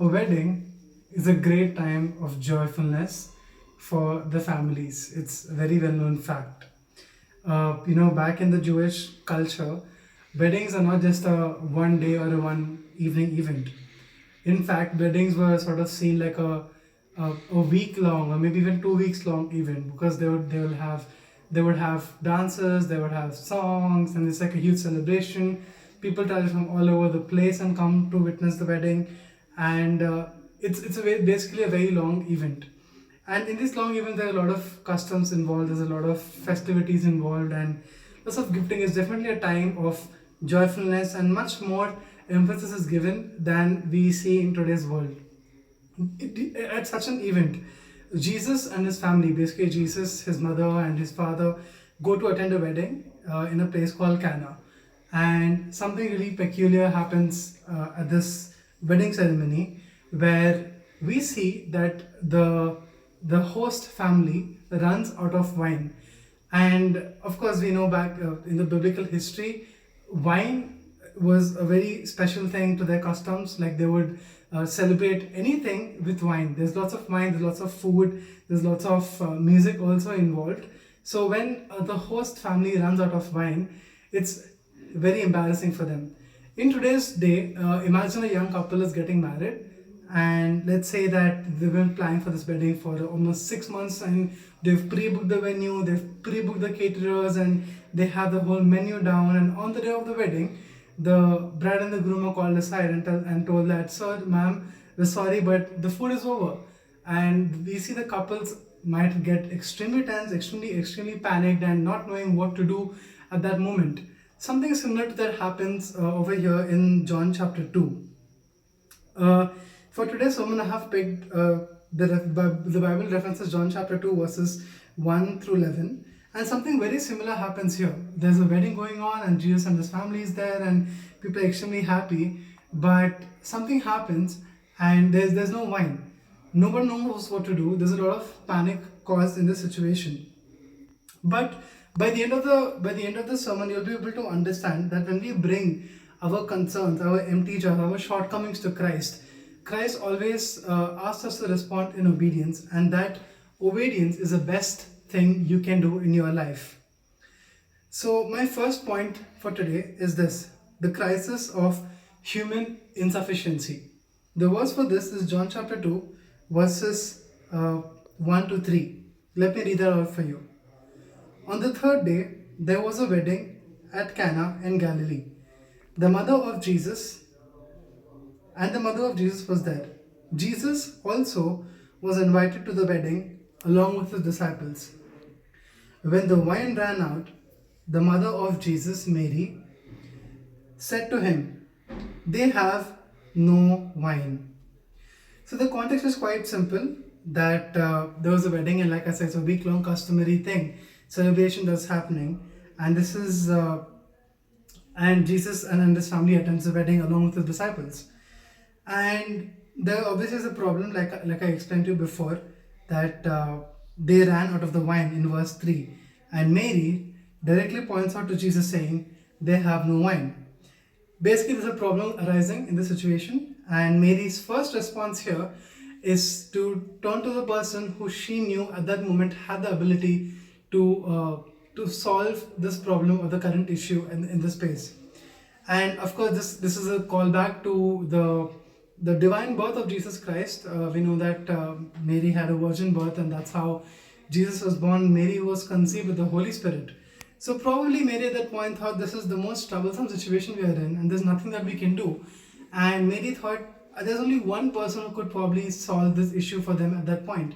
A wedding is a great time of joyfulness for the families. It's a very well known fact. Back in the Jewish culture, weddings are not just a one day or a one evening event. In fact, weddings were sort of seen like a week long or maybe even 2 weeks long event because they would have dances, they would have songs, and it's like a huge celebration. People travel from all over the place and come to witness the wedding, and basically a very long event. And in this long event, there are a lot of customs involved. There's a lot of festivities involved, and lots of gifting is definitely a time of joyfulness, and much more emphasis is given than we see in today's world. At such an event, Jesus and his family, basically Jesus, his mother, and his father, go to attend a wedding in a place called Cana. And something really peculiar happens at this wedding ceremony where we see that the host family runs out of wine. And of course, we know back in the biblical history, wine was a very special thing to their customs. Like they would celebrate anything with wine. There's lots of wine, there's lots of food, there's lots of music also involved. So when the host family runs out of wine, it's very embarrassing for them. In today's day, imagine a young couple is getting married, and let's say that they've been planning for this wedding for almost 6 months, and they've pre-booked the venue, they've pre-booked the caterers, and they have the whole menu down. And on the day of the wedding, the bride and the groom are called aside and told that, "Sir, ma'am, we're sorry, but the food is over." And we see the couples might get extremely tense, extremely panicked, and not knowing what to do at that moment. Something similar to that happens over here in John chapter 2. For today's sermon, I have picked the Bible references John chapter 2, verses 1 through 11. And something very similar happens here. There's a wedding going on, and Jesus and his family is there, and people are extremely happy. But something happens, and there's no wine. Nobody knows what to do. There's a lot of panic caused in this situation. But by the end of the sermon, you'll be able to understand that when we bring our concerns, our empty jars, our shortcomings to Christ, Christ always asks us to respond in obedience, and that obedience is the best thing you can do in your life. So, my first point for today is this: the crisis of human insufficiency. The verse for this is John chapter 2, verses 1 to 3. Let me read that out for you. On the third day, there was a wedding at Cana in Galilee. The mother of Jesus and the mother of Jesus was there. Jesus also was invited to the wedding along with his disciples. When the wine ran out, the mother of Jesus, Mary, said to him, "They have no wine." So the context is quite simple, that there was a wedding, and like I said, it's a week-long customary thing, celebration that's happening, and this is and Jesus and his family attends the wedding along with his disciples. And there obviously is a problem, like I explained to you before, that they ran out of the wine in verse 3. And Mary directly points out to Jesus saying, "They have no wine." Basically, there's a problem arising in the situation, and Mary's first response here is to turn to the person who she knew at that moment had the ability to solve this problem or the current issue in this space. And of course, this is a callback to the divine birth of Jesus Christ. We know that Mary had a virgin birth, and that's how Jesus was born. Mary was conceived with the Holy Spirit. So probably Mary at that point thought, this is the most troublesome situation we are in, and there's nothing that we can do. And Mary thought, there's only one person who could probably solve this issue for them at that point.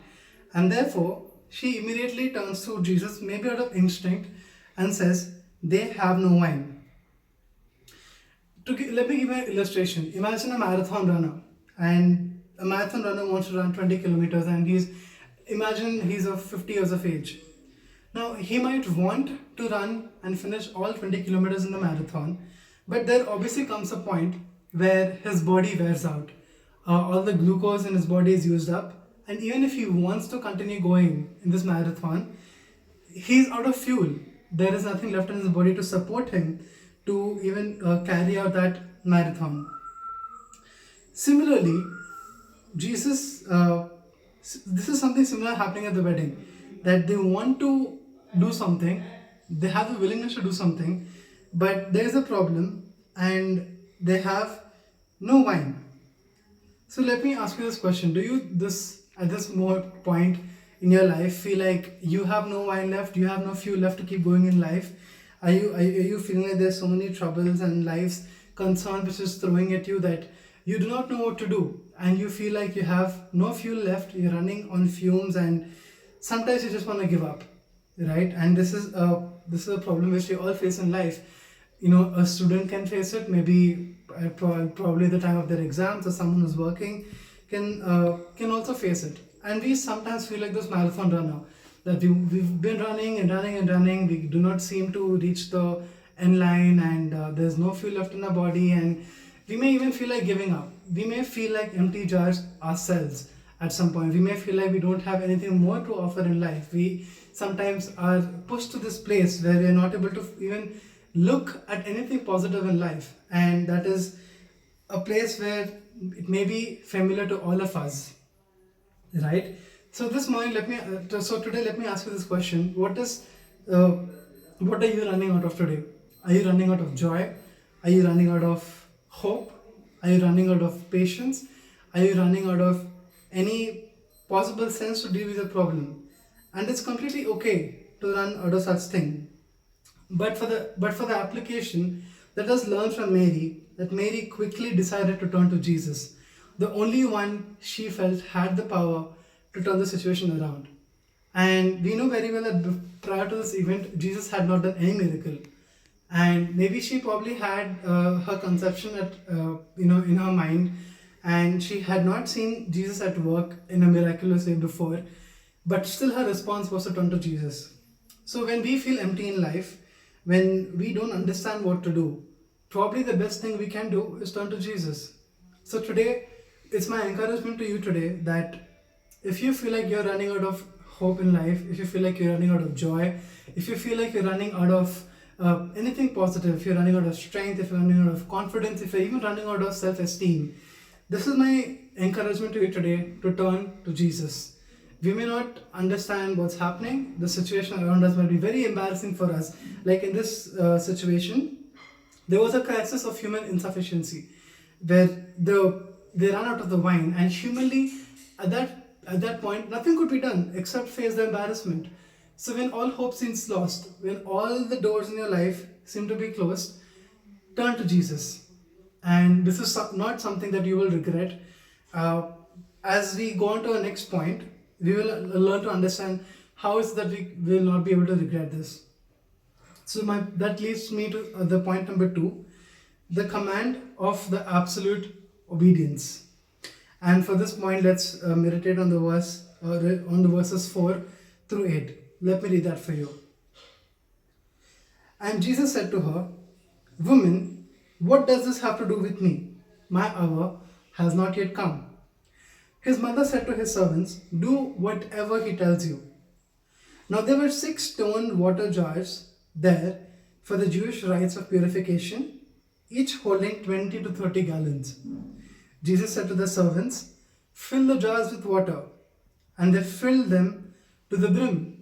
And therefore, she immediately turns to Jesus, maybe out of instinct, and says, "They have no wine." Let me give you an illustration. Imagine a marathon runner, and a marathon runner wants to run 20 kilometers, and imagine he's of 50 years of age. Now, he might want to run and finish all 20 kilometers in the marathon, but there obviously comes a point where his body wears out. All the glucose in his body is used up, and even if he wants to continue going in this marathon, he's out of fuel. There is nothing left in his body to support him to even carry out that marathon. Similarly, Jesus, this is something similar happening at the wedding, that they want to do something, they have the willingness to do something, but there is a problem and they have no wine. So let me ask you this question: do you this at this more point in your life feel like you have no wine left, you have no fuel left to keep going in life? Are you feeling like there's so many troubles and life's concern which is throwing at you that you do not know what to do, and you feel like you have no fuel left, you're running on fumes, and sometimes you just want to give up, right? And this is a problem which we all face in life. A student can face it, maybe probably the time of their exams, or someone who's working can also face it. And we sometimes feel like those marathon runner, that we've been running and running and running, we do not seem to reach the end line, and there's no fuel left in our body, and we may even feel like giving up. We may feel like empty jars ourselves at some point. We may feel like we don't have anything more to offer in life. We sometimes are pushed to this place where we are not able to even look at anything positive in life, and that is a place where it may be familiar to all of us, right? So this morning, so today, let me ask you this question: uh, what are you running out of today? Are you running out of joy? Are you running out of hope? Are you running out of patience? Are you running out of any possible sense to deal with the problem? And it's completely okay to run out of such thing. But for the application, let us learn from Mary that Mary quickly decided to turn to Jesus, the only one she felt had the power to turn the situation around. And we know very well that prior to this event, Jesus had not done any miracle, and maybe she probably had her conception in her mind, and she had not seen Jesus at work in a miraculous way before, but still her response was to turn to Jesus. So when we feel empty in life, when we don't understand what to do, probably the best thing we can do is turn to Jesus. So today, it's my encouragement to you today that if you feel like you're running out of hope in life, if you feel like you're running out of joy, if you feel like you're running out of anything positive, if you're running out of strength, if you're running out of confidence, if you're even running out of self-esteem, this is my encouragement to you today, to turn to Jesus. We may not understand what's happening. The situation around us might be very embarrassing for us. Like in this situation, there was a crisis of human insufficiency, where they ran out of the wine, and humanly, at that point, nothing could be done except face the embarrassment. So when all hope seems lost, when all the doors in your life seem to be closed, turn to Jesus. And this is not something that you will regret. As we go on to our next point, we will learn to understand how is that we will not be able to regret this. So that leads me to the point number 2, the command of the absolute obedience. And for this point, let's meditate on the verses 4 through 8. Let me read that for you. And Jesus said to her, "Woman, what does this have to do with me? My hour has not yet come." His mother said to his servants, "Do whatever he tells you." Now there were 6 stone water jars there for the Jewish rites of purification, each holding 20 to 30 gallons. Jesus said to the servants, "Fill the jars with water." And they filled them to the brim.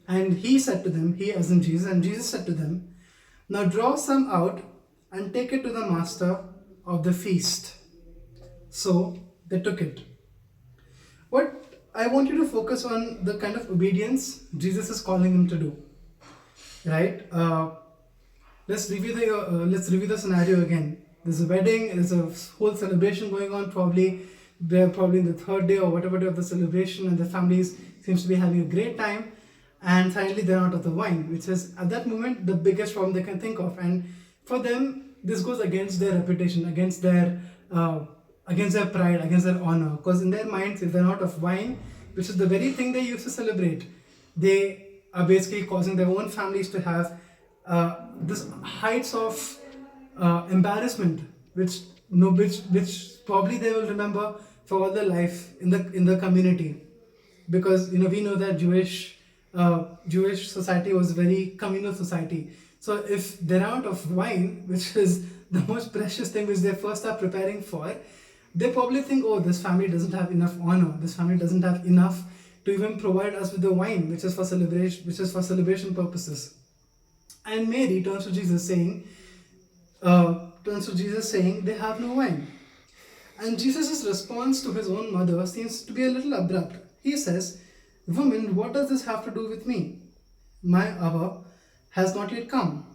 And he said to them, he as in Jesus, and Jesus said to them, "Now draw some out and take it to the master of the feast." So they took it. What I want you to focus on the kind of obedience Jesus is calling them to do. Right? Let's review the scenario again. There's a wedding, there's a whole celebration going on. They're probably in the 3rd day or whatever day of the celebration, and the families seems to be having a great time. And finally, they're out of the wine, which is at that moment the biggest problem they can think of. And for them, this goes against their reputation, against their pride, against their honor. Because in their minds, if they're out of wine, which is the very thing they used to celebrate, they are basically causing their own families to have this heights of embarrassment, which probably they will remember for all their life in the community, because we know that Jewish society was a very communal society. So if they're out of wine, which is the most precious thing which they first are preparing for, They probably think, oh, this family doesn't have enough honor. This family doesn't have enough to even provide us with the wine, which is for celebration purposes. And Mary turns to Jesus saying, they have no wine. And Jesus' response to his own mother seems to be a little abrupt. He says, woman, what does this have to do with me? My hour has not yet come.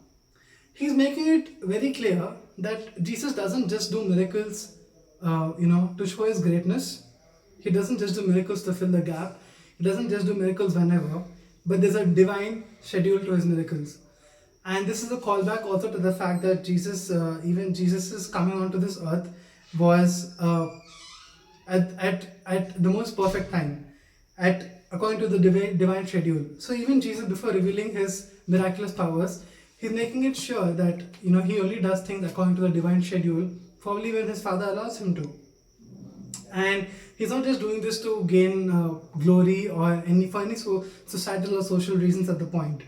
He's making it very clear that Jesus doesn't just do miracles, to show his greatness. He doesn't just do miracles to fill the gap. He doesn't just do miracles whenever, but there's a divine schedule to his miracles. And this is a callback also to the fact that even Jesus' coming onto this earth was at the most perfect time, according to the divine schedule. So even Jesus, before revealing his miraculous powers, he's making it sure that he only does things according to the divine schedule, probably when his Father allows him to. And he's not just doing this to gain glory or for any societal or social reasons at the point.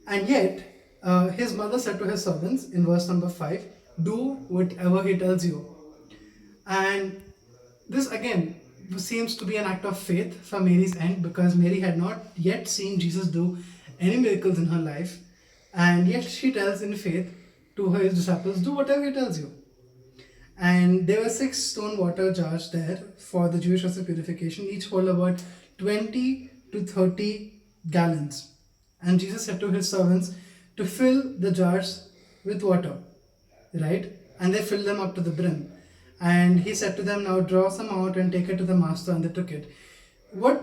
And yet, his mother said to his servants in verse number 5, do whatever he tells you. And this again seems to be an act of faith from Mary's end, because Mary had not yet seen Jesus do any miracles in her life, and yet she tells in faith to his disciples, do whatever he tells you. And there were 6 stone water jars there for the Jewish rite of purification, each hold about 20 to 30 gallons. And Jesus said to his servants to fill the jars with water, right? And they filled them up to the brim. And he said to them, now draw some out and take it to the master, and they took it.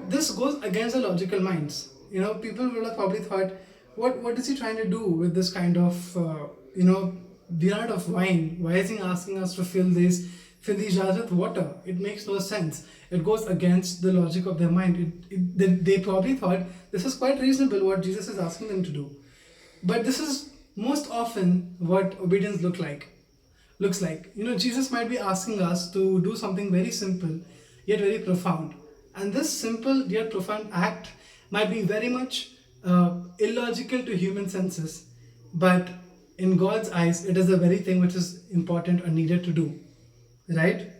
This goes against the logical minds. People would have probably thought, what is he trying to do with this kind of, amount of wine? Why is he asking us to fill these jars with water? It makes no sense. It goes against the logic of their mind. They probably thought this is quite reasonable what Jesus is asking them to do. But this is most often what obedience looks like. Jesus might be asking us to do something very simple yet very profound. And this simple yet profound act might be very much illogical to human senses, but in God's eyes, it is the very thing which is important or needed to do. Right?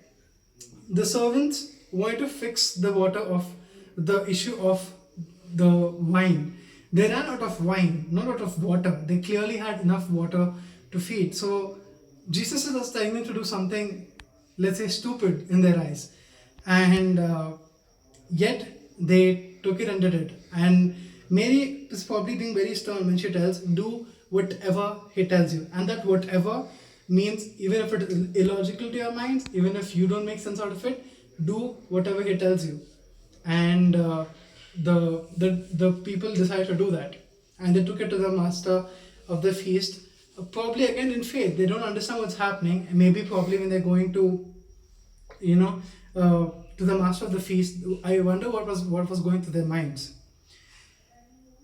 The servants wanted to fix the issue of the wine. They ran out of wine, not out of water. They clearly had enough water to feed. So Jesus is just telling them to do something, let's say, stupid in their eyes. And yet they took it and did it. And Mary is probably being very stern when she tells, do whatever he tells you. And that whatever means, even if it is illogical to your minds, even if you don't make sense out of it, do whatever he tells you. And the people decided to do that. And they took it to the master of the feast, probably again in faith. They don't understand what's happening. Maybe probably when they're going to, to the master of the feast, I wonder what was going through their minds.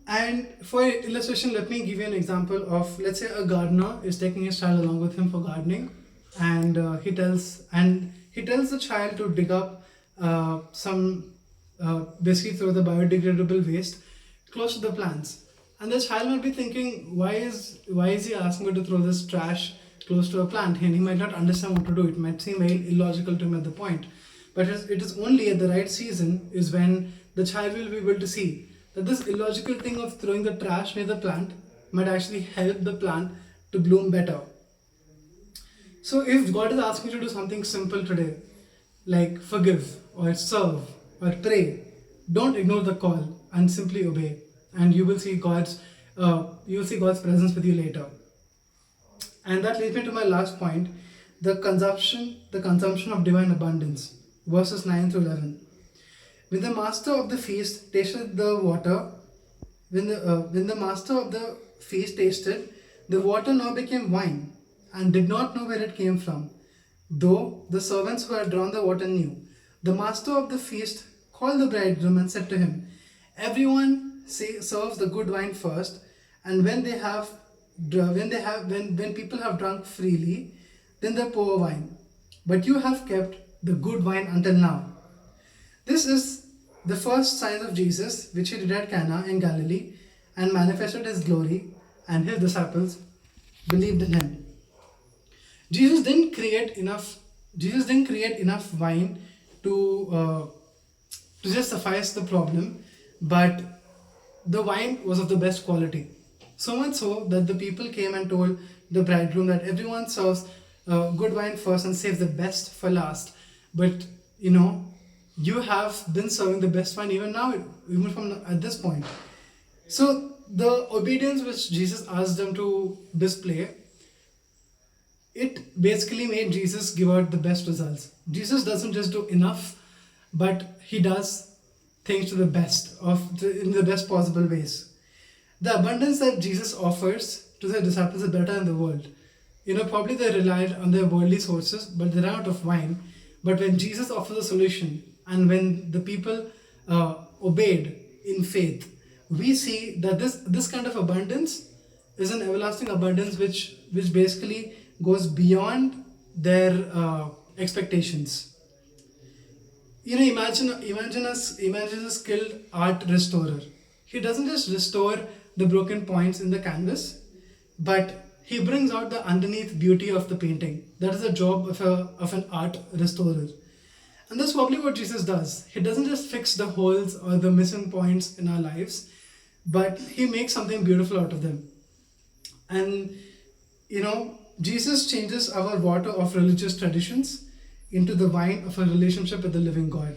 And for illustration, let me give you an example of, let's say, a gardener is taking his child along with him for gardening, and he tells the child to dig up basically throw the biodegradable waste close to the plants. And the child might be thinking, why is he asking me to throw this trash close to a plant? And he might not understand what to do. It might seem very illogical to him at the point. But it is only at the right season is when the child will be able to see that this illogical thing of throwing the trash near the plant might actually help the plant to bloom better. So if God is asking you to do something simple today, like forgive or serve or pray, don't ignore the call and simply obey, and you will see God's presence with you later. And that leads me to my last point: the consumption of divine abundance, verses 9 through 11. When the master of the feast tasted the water, the water now became wine, and did not know where it came from, though the servants who had drawn the water knew. The master of the feast called the bridegroom and said to him, everyone serves the good wine first, and when people have drunk freely, then the poor wine. But you have kept the good wine until now. This is the first sign of Jesus, which he did at Cana in Galilee, and manifested his glory, and his disciples believed in him. Jesus didn't create enough Jesus didn't create enough wine to uh, to just suffice the problem, but the wine was of the best quality. So much so that the people came and told the bridegroom that everyone serves good wine first and saves the best for last. But you know, you have been serving the best wine even now, even from at this point. So the obedience which Jesus asked them to display, it basically made Jesus give out the best results. Jesus doesn't just do enough, but he does things to the best in the best possible ways. The abundance that Jesus offers to the disciples is better than the world. Probably they relied on their worldly sources, but they ran out of wine. But when Jesus offers a solution, and when the people obeyed in faith, we see that this kind of abundance is an everlasting abundance which basically goes beyond their expectations. Imagine a skilled art restorer. He doesn't just restore the broken points in the canvas, but he brings out the underneath beauty of the painting. That is the job of an art restorer. And that's probably what Jesus does. He doesn't just fix the holes or the missing points in our lives, but he makes something beautiful out of them. And Jesus changes our water of religious traditions into the wine of a relationship with the living God.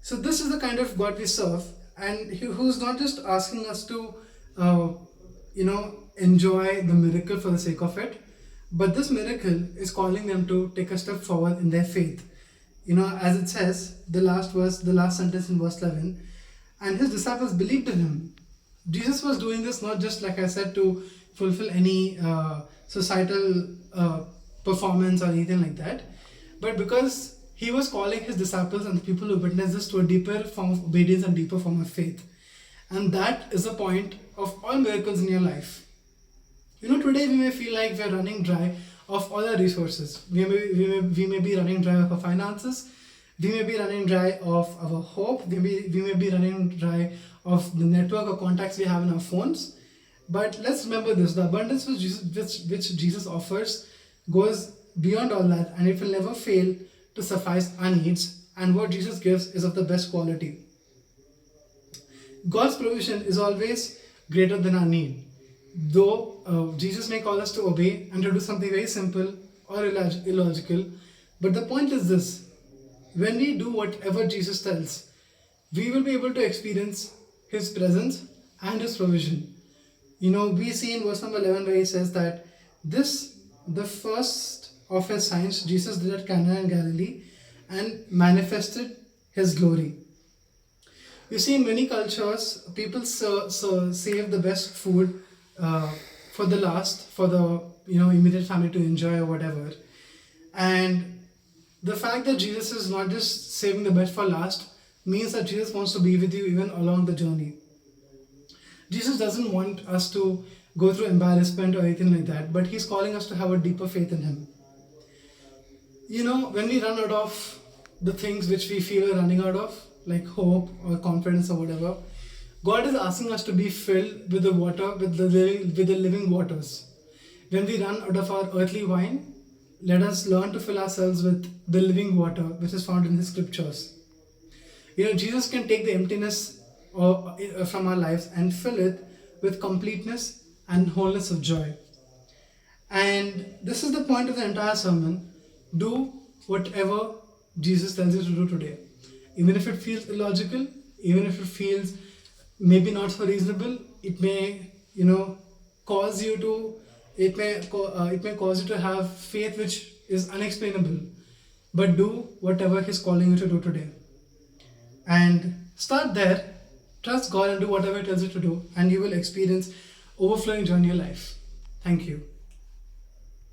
So this is the kind of God we serve, and who's not just asking us to, enjoy the miracle for the sake of it, but this miracle is calling them to take a step forward in their faith. As it says, the last sentence in verse 11, and his disciples believed in him. Jesus was doing this not just, like I said, to fulfill any societal performance or anything like that, but because he was calling his disciples and the people who witnessed this to a deeper form of obedience and deeper form of faith. And that is the point of all miracles in your life. Today we may feel like we're running dry of all our resources. We may be running dry of our finances. We may be running dry of our hope. We may be running dry of the network or contacts we have in our phones. But let's remember this: the abundance which Jesus offers goes beyond all that, and it will never fail to suffice our needs. And what Jesus gives is of the best quality. God's provision is always greater than our need. Though Jesus may call us to obey and to do something very simple or illogical, but the point is this: when we do whatever Jesus tells, we will be able to experience his presence and his provision. We see in verse number 11 where he says that the first of his signs, Jesus did at Cana in Galilee and manifested his glory. You see, in many cultures, people save the best food for the last, for the immediate family to enjoy or whatever. And the fact that Jesus is not just saving the best for last means that Jesus wants to be with you even along the journey. Jesus doesn't want us to go through embarrassment or anything like that, but he's calling us to have a deeper faith in him. When we run out of the things which we feel we're running out of, like hope or confidence or whatever, God is asking us to be filled with the water, with the living waters. When we run out of our earthly wine, let us learn to fill ourselves with the living water which is found in his scriptures. Jesus can take the emptiness from our lives and fill it with completeness and wholeness of joy. And this is the point of the entire sermon. Do whatever Jesus tells you to do today. Even if it feels illogical, even if it feels maybe not so reasonable, it may, cause you to, it may cause you to have faith which is unexplainable. But do whatever he's calling you to do today. And start there. Trust God and do whatever he tells you to do, and you will experience overflowing joy in your life. Thank you.